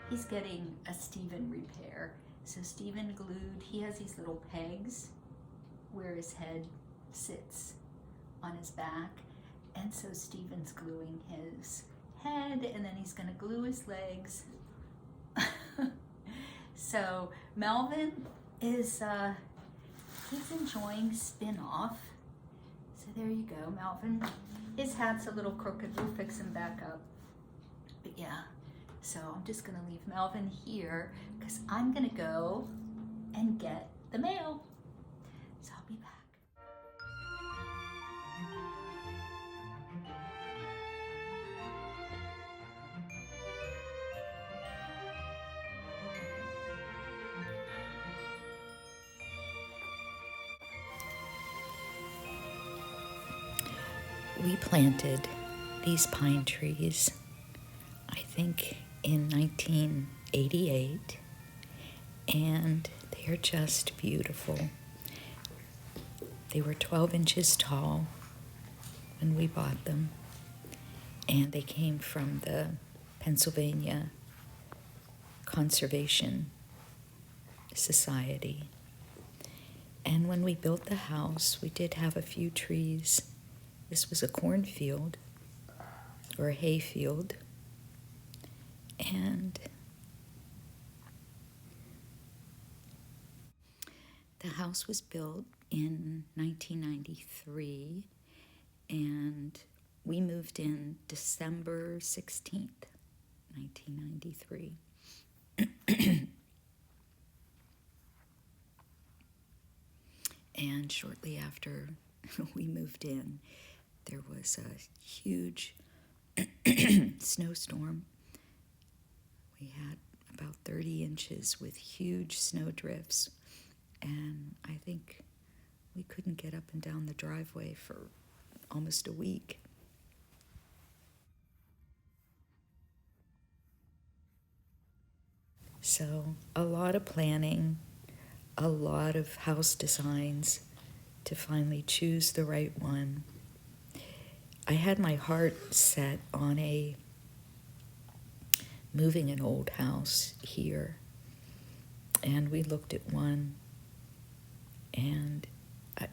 he's getting a Steven repair. So Steven he has these little pegs where his head sits on his back. And so Steven's gluing his head, and then he's gonna glue his legs. So Melvin is, he's enjoying spin-off. So there you go, Melvin. His hat's a little crooked, we'll fix him back up. But yeah, so I'm just gonna leave Melvin here because I'm gonna go and get the mail. So I'll be back. We planted these pine trees, I think, in 1988, and they are just beautiful. They were 12 inches tall when we bought them, and they came from the Pennsylvania Conservation Society. And when we built the house, we did have a few trees. This was a cornfield or a hayfield, and the house was built in 1993, and we moved in December 16th, 1993. And shortly after we moved in, there was a huge snowstorm. We had about 30 inches with huge snow drifts, and I think we couldn't get up and down the driveway for almost a week. So a lot of planning, a lot of house designs to finally choose the right one. I had my heart set on moving an old house here, and we looked at one, and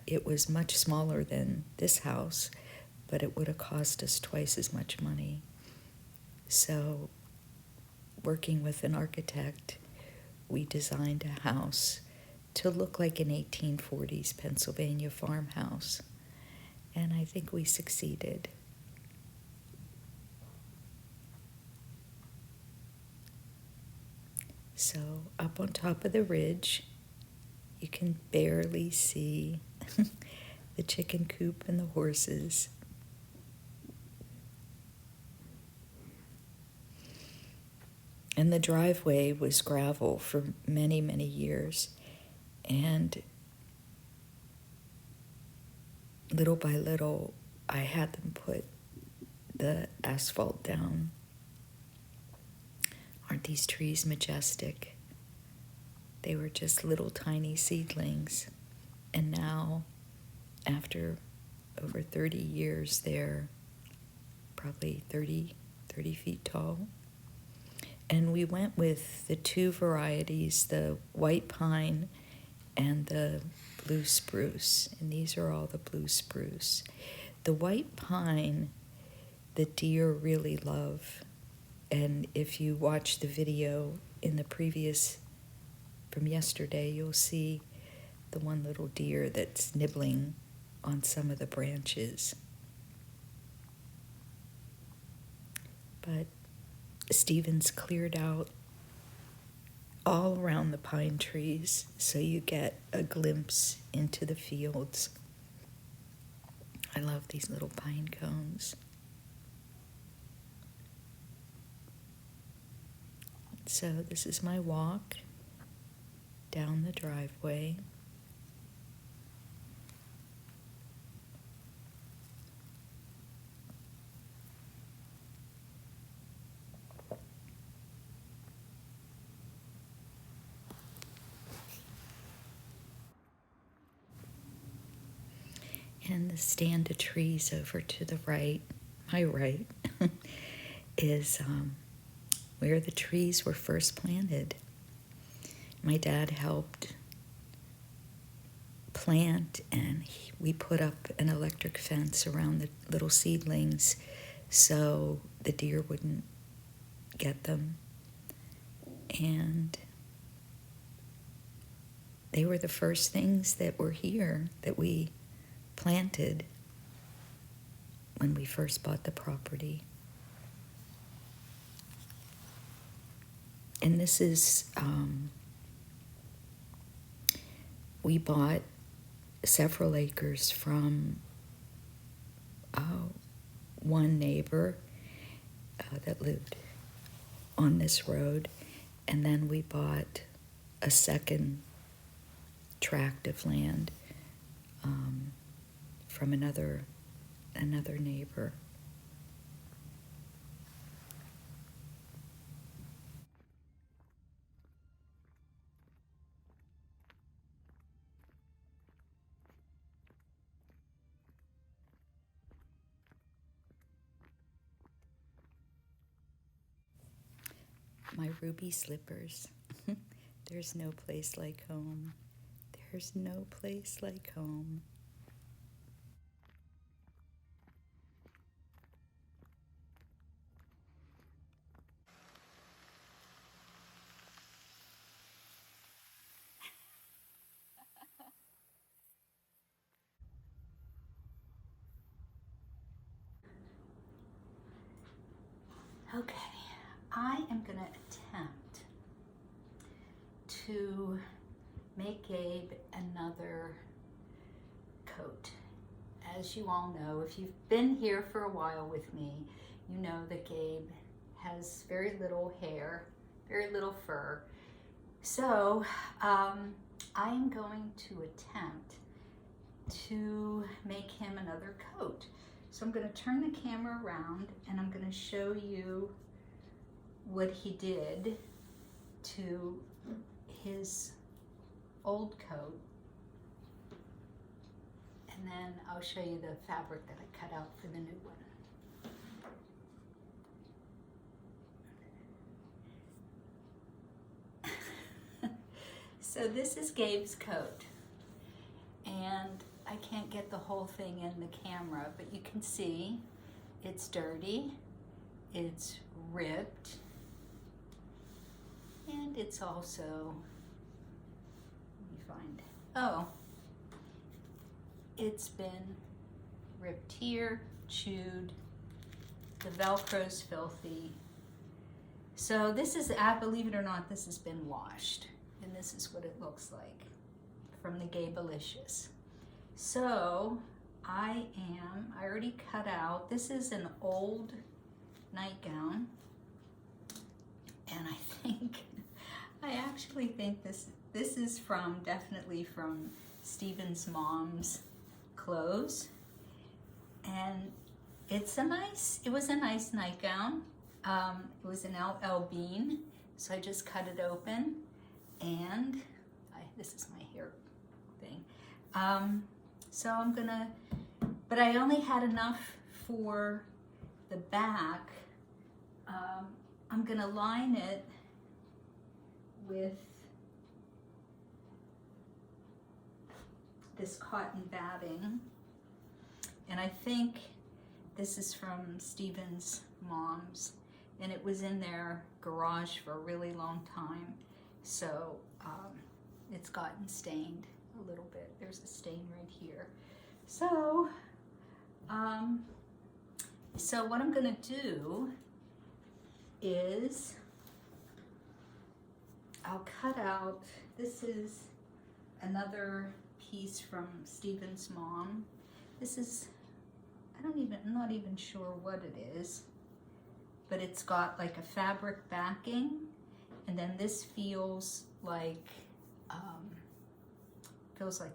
it was much smaller than this house, but it would have cost us twice as much money. So, working with an architect, we designed a house to look like an 1840s Pennsylvania farmhouse. And I think we succeeded. So up on top of the ridge, you can barely see the chicken coop and the horses. And the driveway was gravel for many, many years. And little by little, I had them put the asphalt down. Aren't these trees majestic? They were just little tiny seedlings. And now, after over 30 years, they're probably 30 feet tall. And we went with the two varieties, the white pine and the blue spruce, and these are all the blue spruce. The white pine, the deer really love, and if you watch the video in the previous, from yesterday, you'll see the one little deer that's nibbling on some of the branches. But Stevens cleared out all around the pine trees, so you get a glimpse into the fields. I love these little pine cones. So this is my walk down the driveway. And the stand of trees over to the right, my right, is where the trees were first planted. My dad helped plant, and we put up an electric fence around the little seedlings so the deer wouldn't get them. And they were the first things that were here that we planted when we first bought the property. And this is, we bought several acres from one neighbor that lived on this road, and then we bought a second tract of land from another neighbor. My ruby slippers. There's no place like home. There's no place like home. Okay, I am going to attempt to make Gabe another coat. As you all know, if you've been here for a while with me, you know that Gabe has very little hair, very little fur. So I am going to attempt to make him another coat. So I'm going to turn the camera around and I'm going to show you what he did to his old coat. And then I'll show you the fabric that I cut out for the new one. So this is Gabe's coat. And I can't get the whole thing in the camera, but you can see it's dirty, it's ripped, and it's also, let me find, oh, it's been ripped here, chewed, the Velcro's filthy. So this is, believe it or not, this has been washed, and this is what it looks like from the Gabelicious. So I already cut out, this is an old nightgown, and I actually think this is definitely from Stephen's mom's clothes, and it was a nice nightgown. It was an LL Bean, so I just cut it open, and this is my hair thing. So I'm gonna, but I only had enough for the back. I'm gonna line it with this cotton batting, and I think this is from Stephen's mom's, and it was in their garage for a really long time, so it's gotten stained a little bit. There's a stain right here. So so what I'm gonna do is I'll cut out, this is another piece from Stephen's mom. This is, I'm not even sure what it is, but it's got like a fabric backing, and then this feels like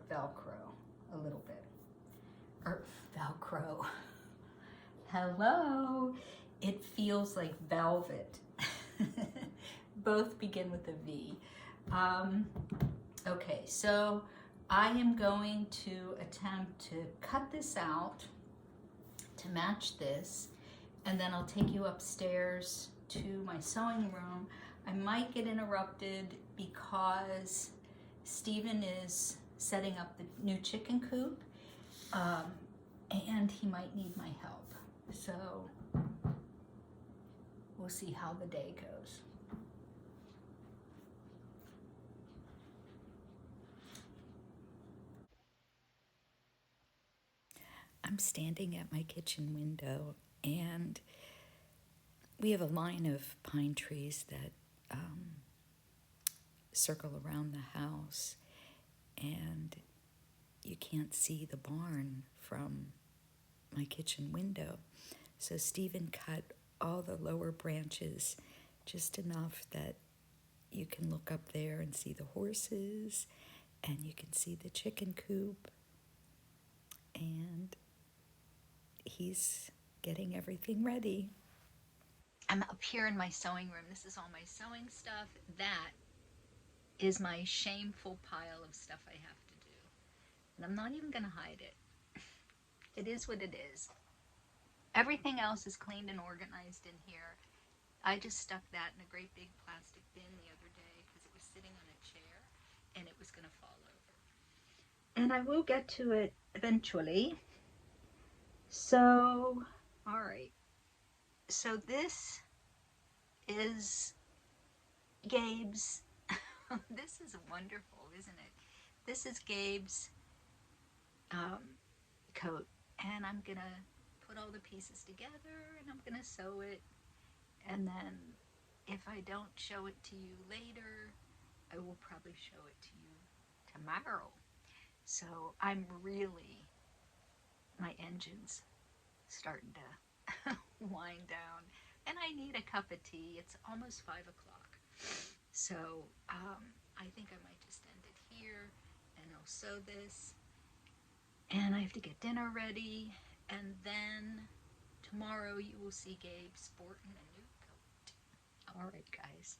Velcro a little bit, or Velcro. Hello, it feels like velvet. Both begin with a V. Okay, so I am going to attempt to cut this out to match this, and then I'll take you upstairs to my sewing room. I might get interrupted because Stephen is setting up the new chicken coop, and he might need my help. So we'll see how the day goes. I'm standing at my kitchen window, and we have a line of pine trees that circle around the house, and you can't see the barn from my kitchen window. So Stephen cut all the lower branches just enough that you can look up there and see the horses, and you can see the chicken coop, and he's getting everything ready. I'm up here in my sewing room. This is all my sewing stuff. That is my shameful pile of stuff I have to do. And I'm not even going to hide it. It is what it is. Everything else is cleaned and organized in here. I just stuck that in a great big plastic bin the other day because it was sitting on a chair and it was going to fall over. And I will get to it eventually. So, all right. So this is Gabe's. This is wonderful, isn't it? This is Gabe's coat, and I'm gonna put all the pieces together and I'm gonna sew it, and then if I don't show it to you later, I will probably show it to you tomorrow. So I'm really, my engine's starting to wind down, and I need a cup of tea. It's almost 5 o'clock. So I think I might just end it here, and I'll sew this, and I have to get dinner ready, and then tomorrow you will see Gabe sporting a new coat. All right, guys,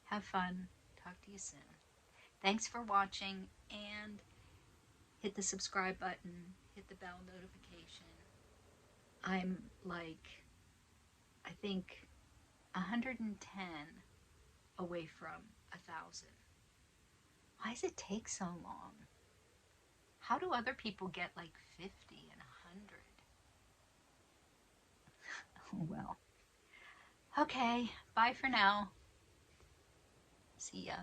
have fun. Talk to you soon. Thanks for watching, and hit the subscribe button, hit the bell notification. I'm like, I think 110 away from 1,000. Why does it take so long? How do other people get like 50 and 100? Well, okay, bye for now. See ya.